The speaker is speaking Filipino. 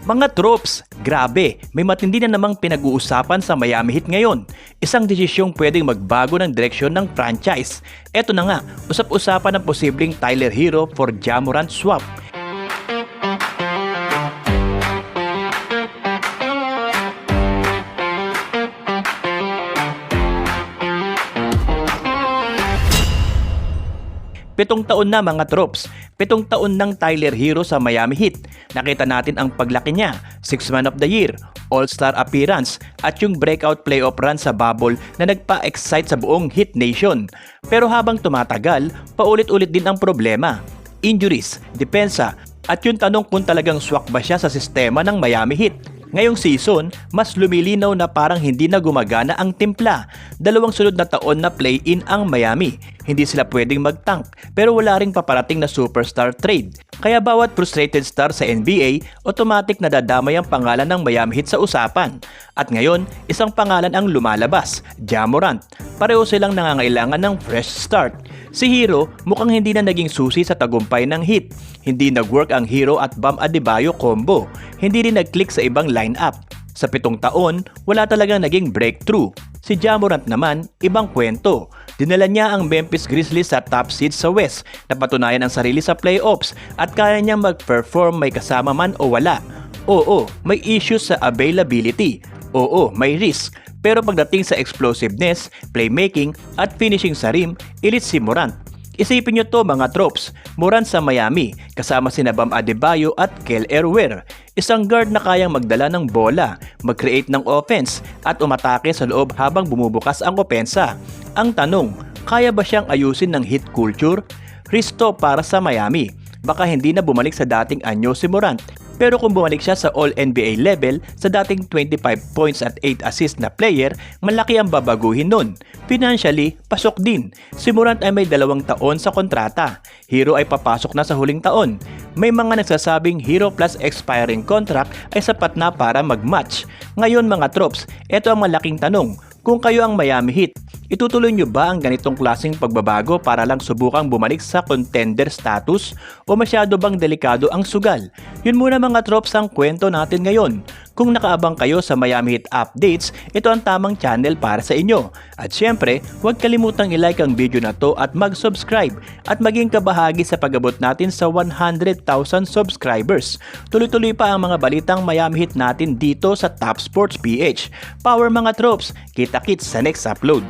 Mga troops, grabe, may matindi na namang pinag-uusapan sa Miami Heat ngayon. Isang desisyong pwedeng magbago ng direksyon ng franchise. Eto na nga, usap-usapan ng posibleng Tyler Hero for Ja Morant swap. Pitong taon na mga troops, 7 taon ng Tyler Hero sa Miami Heat. Nakita natin ang paglaki niya, 6th Man of the Year, All-Star appearance at yung breakout playoff run sa bubble na nagpa-excite sa buong Heat Nation. Pero habang tumatagal, paulit-ulit din ang problema. Injuries, depensa, at yung tanong kung talagang swak ba siya sa sistema ng Miami Heat. Ngayong season, mas lumilinaw na parang hindi na gumagana ang timpla. 2 sunod na taon na play-in ang Miami. Hindi sila pwedeng mag-tank pero wala ring paparating na superstar trade. Kaya bawat frustrated star sa NBA, automatic na dadamay ang pangalan ng Miami Heat sa usapan. At ngayon, isang pangalan ang lumalabas, Ja Morant. Pareho silang nangangailangan ng fresh start. Si Hero mukhang hindi na naging susi sa tagumpay ng Heat. Hindi nag-work ang Hero at Bam Adebayo combo. Hindi rin nag-click sa ibang lineup. Sa 7 taon, wala talagang naging breakthrough. Si Ja Morant naman, ibang kwento. Dinala niya ang Memphis Grizzlies sa top seed sa West, napatunayan ang sarili sa playoffs at kaya niyang mag-perform may kasama man o wala. Oo, may issues sa availability. Oo, may risk. Pero pagdating sa explosiveness, playmaking at finishing sa rim, elite si Morant. Isipin nyo to mga tropes, Morant sa Miami, kasama sina Bam Adebayo at Kel Erwer. Isang guard na kayang magdala ng bola, mag-create ng offense at umatake sa loob habang bumubukas ang opensa. Ang tanong, kaya ba siyang ayusin ng Heat culture? Risto para sa Miami. Baka hindi na bumalik sa dating anyo si Morant. Pero kung bumalik siya sa All-NBA level sa dating 25 points at 8 assists na player, malaki ang babaguhin nun. Financially, pasok din. Si Morant ay may 2 taon sa kontrata. Hero ay papasok na sa huling taon. May mga nagsasabing Hero plus expiring contract ay sapat na para mag-match. Ngayon mga tropes, ito ang malaking tanong. Kung kayo ang Miami Heat, itutuloy nyo ba ang ganitong klaseng pagbabago para lang subukang bumalik sa contender status o masyado bang delikado ang sugal? Yun muna mga tropes ang kwento natin ngayon. Kung nakaabang kayo sa Miami Heat updates, ito ang tamang channel para sa inyo. At syempre, huwag kalimutang i-like ang video na to at mag-subscribe at maging kabahagi sa pag-abot natin sa 100,000 subscribers. Tuloy-tuloy pa ang mga balitang Miami Heat natin dito sa Top Sports PH. Power mga tropes, kita-kits sa next upload.